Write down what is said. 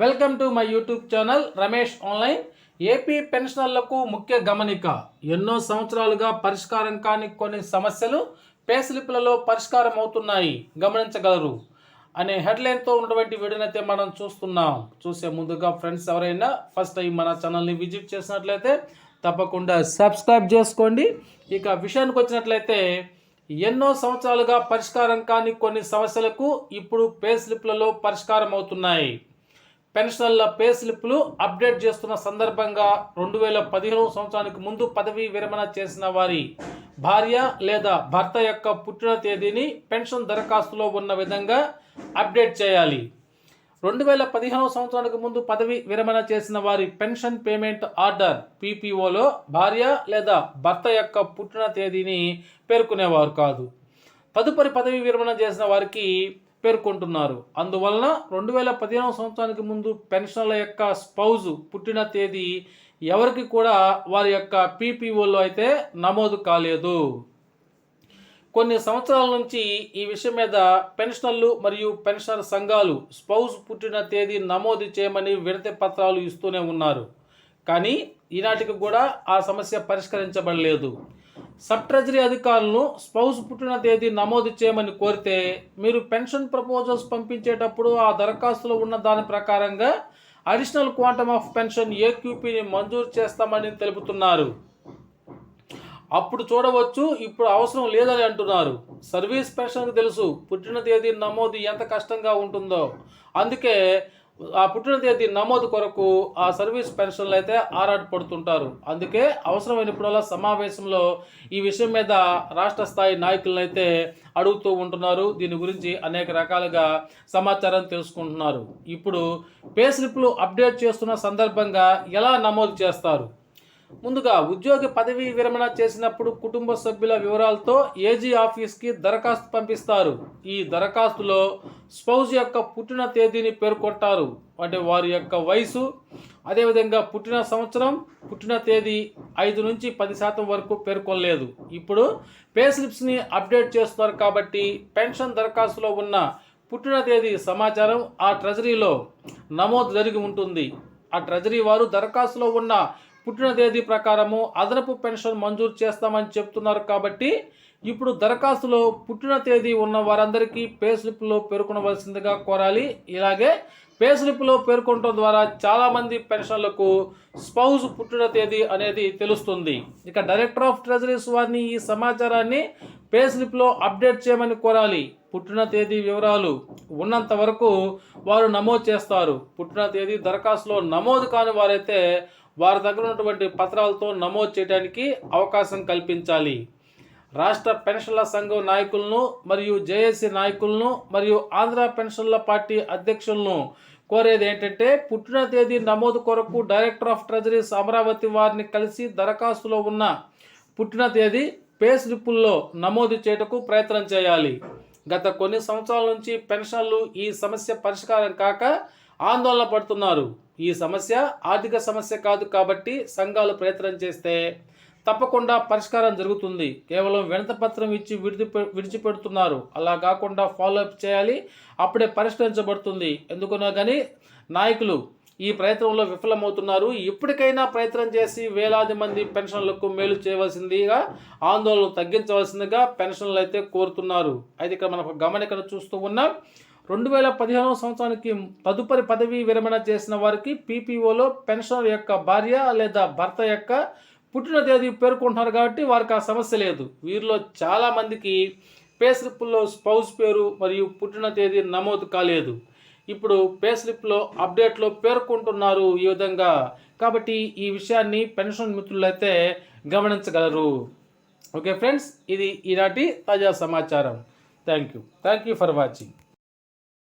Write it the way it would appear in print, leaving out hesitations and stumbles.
Welcome to my YouTube channel Ramesh online. AP పెన్షనర్లకు ముఖ్య గమనిక. ఎన్నో సంవత్సరాలుగా పరిష్కారం కాని కొన్ని సమస్యలు పే స్లిప్లలో పరిష్కారం అవుతున్నాయి, గమనించగలరు అనే హెడ్లైన్తో ఉన్నటువంటి వీడియోనైతే మనం చూస్తున్నాం. చూసే ముందుగా ఫ్రెండ్స్ ఎవరైనా ఫస్ట్ టైం మన ఛానల్ని విజిట్ చేసినట్లయితే తప్పకుండా సబ్స్క్రైబ్ చేసుకోండి. ఇక విషయానికి వచ్చినట్లయితే ఎన్నో సంవత్సరాలుగా పరిష్కారం కాని కొన్ని సమస్యలకు ఇప్పుడు పే స్లిప్లలో పరిష్కారం అవుతున్నాయి. పెన్షనర్ల పే స్లిప్లు అప్డేట్ చేస్తున్న సందర్భంగా 2015 సంవత్సరానికి ముందు పదవీ విరమణ చేసిన వారి భార్య లేదా భర్త యొక్క పుట్టిన తేదీని పెన్షన్ దరఖాస్తులో ఉన్న విధంగా అప్డేట్ చేయాలి. 2015 సంవత్సరానికి ముందు పదవీ విరమణ చేసిన వారి పెన్షన్ పేమెంట్ ఆర్డర్ పీపీఓలో భార్య లేదా భర్త యొక్క పుట్టిన తేదీని పేర్కొనేవారు కాదు. తదుపరి పదవీ విరమణ చేసిన వారికి పేర్కొంటున్నారు. అందువలన 2015 సంవత్సరానికి ముందు పెన్షన్ల యొక్క స్పౌజ్ పుట్టిన తేదీ ఎవరికి కూడా వారి యొక్క పీపీఓలో అయితే నమోదు కాలేదు. కొన్ని సంవత్సరాల నుంచి ఈ విషయం మీద పెన్షనర్లు మరియు పెన్షనర్ సంఘాలు స్పౌజ్ పుట్టిన తేదీ నమోదు చేయమని వినతి పత్రాలు ఇస్తూనే ఉన్నారు. కానీ ఈనాటికి కూడా ఆ సమస్య పరిష్కరించబడలేదు. సబ్ ట్రెజరీ అధికారులను స్పౌజ్ పుట్టిన తేదీ నమోదు చేయమని కోరితే మీరు పెన్షన్ ప్రపోజల్స్ పంపించేటప్పుడు ఆ దరఖాస్తులో ఉన్న దాని ప్రకారంగా అడిషనల్ క్వాంటమ్ ఆఫ్ పెన్షన్ ఏక్యూపీని మంజూరు చేస్తామని తెలుపుతున్నారు. అప్పుడు చూడవచ్చు, ఇప్పుడు అవసరం లేదని అంటున్నారు. సర్వీస్ పెన్షన్కు తెలుసు పుట్టిన తేదీ నమోదు ఎంత కష్టంగా ఉంటుందో. అందుకే ఆ పుట్టిన తేదీ నమోదు కొరకు ఆ సర్వీస్ పెన్షన్లు అయితే ఆరాటపడుతుంటారు. అందుకే అవసరమైనప్పుడల్లా సమావేశంలో ఈ విషయం మీద రాష్ట్ర స్థాయి నాయకులను అయితే అడుగుతూ ఉంటున్నారు. దీని గురించి అనేక రకాలుగా సమాచారం తెలుసుకుంటున్నారు. ఇప్పుడు పే స్లిప్లు అప్డేట్ చేస్తున్న సందర్భంగా ఎలా నమోదు చేస్తారు? ముందుగా ఉద్యోగి పదవీ విరమణ చేసినప్పుడు కుటుంబ సభ్యుల వివరాలతో ఏజీ ఆఫీస్కి దరఖాస్తు పంపిస్తారు. ఈ దరఖాస్తులో స్పౌజ్ యొక్క పుట్టిన తేదీని పేర్కొంటారు. అంటే వారి యొక్క వయసు, అదేవిధంగా పుట్టిన సంవత్సరం, పుట్టిన తేదీ 5 నుంచి 10% వరకు పేర్కొనలేదు. ఇప్పుడు పే స్లిప్స్ని అప్డేట్ చేస్తున్నారు కాబట్టి పెన్షన్ దరఖాస్తులో ఉన్న పుట్టిన తేదీ సమాచారం ఆ ట్రెజరీలో నమోదు జరిగి ఉంటుంది. ఆ ట్రెజరీ వారు దరఖాస్తులో ఉన్న పుట్టిన తేదీ ప్రకారము అదనపు పెన్షన్ మంజూరు చేస్తామని చెప్తున్నారు. కాబట్టి ఇప్పుడు దరఖాస్తులో పుట్టిన తేదీ ఉన్న వారందరికీ పే స్లిప్లో పేర్కొనవలసిందిగా కోరాలి. ఇలాగే పే స్లిప్లో పేర్కొనడం ద్వారా చాలామంది పెన్షన్లకు స్పౌజ్ పుట్టిన తేదీ అనేది తెలుస్తుంది. ఇక డైరెక్టర్ ఆఫ్ ట్రెజరీస్ వారిని ఈ సమాచారాన్ని పే స్లిప్లో అప్డేట్ చేయమని కోరాలి. పుట్టిన తేదీ వివరాలు ఉన్నంత వరకు వారు నమోదు చేస్తారు. పుట్టిన తేదీ దరఖాస్తులో నమోదు కాని వారైతే వారి దగ్గర ఉన్నటువంటి పత్రాలతో నమోదు చేయడానికి అవకాశం కల్పించాలి. రాష్ట్ర పెన్షన్ల సంఘం నాయకులను మరియు జేఏసీ నాయకులను మరియు ఆంధ్ర పెన్షన్ల పార్టీ అధ్యక్షులను కోరేది ఏంటంటే, పుట్టిన తేదీ నమోదు కొరకు డైరెక్టర్ ఆఫ్ ట్రెజరీస్ అమరావతి వారిని కలిసి దరఖాస్తులో ఉన్న పుట్టిన తేదీ పే స్లిప్పుల్లో నమోదు చేయటకు ప్రయత్నం చేయాలి. గత కొన్ని సంవత్సరాల నుంచి పెన్షన్లు ఈ సమస్య పరిష్కారం కాక ఆందోళన పడుతున్నారు. ఈ సమస్య ఆర్థిక సమస్య కాదు కాబట్టి సంఘాలు ప్రయత్నం చేస్తే తప్పకుండా పరిష్కారం జరుగుతుంది. కేవలం వినతిపత్రం ఇచ్చి విడిచిపెడుతున్నారు. అలా కాకుండా ఫాలోఅప్ చేయాలి, అప్పుడే పరిష్కరించబడుతుంది. ఎందుకనో కానీ నాయకులు ఈ ప్రయత్నంలో విఫలమవుతున్నారు. ఇప్పటికైనా ప్రయత్నం చేసి వేలాది మంది పెన్షన్లకు మేలు చేయవలసిందిగా, ఆందోళనలు తగ్గించవలసిందిగా పెన్షన్లు అయితే కోరుతున్నారు. అయితే ఇక్కడ మనకు గమనికను చూస్తూ ఉన్నాం. 2015 సంవత్సరానికి తదుపరి పదవీ విరమణ చేసిన వారికి పీపీఓలో పెన్షనర్ యొక్క భార్య లేదా భర్త యొక్క పుట్టిన తేదీ పేర్కొంటున్నారు కాబట్టి వారికి ఆ సమస్య లేదు. వీరిలో చాలామందికి పే స్లిప్లో స్పౌజ్ పేరు మరియు పుట్టిన తేదీ నమోదు కాలేదు. ఇప్పుడు పే స్లిప్లో అప్డేట్లో పేర్కొంటున్నారు ఈ విధంగా. కాబట్టి ఈ విషయాన్ని పెన్షన్ మిత్రులు అయితే గమనించగలరు. ఓకే ఫ్రెండ్స్, ఇది ఈనాటి తాజా సమాచారం. Thank you for watching.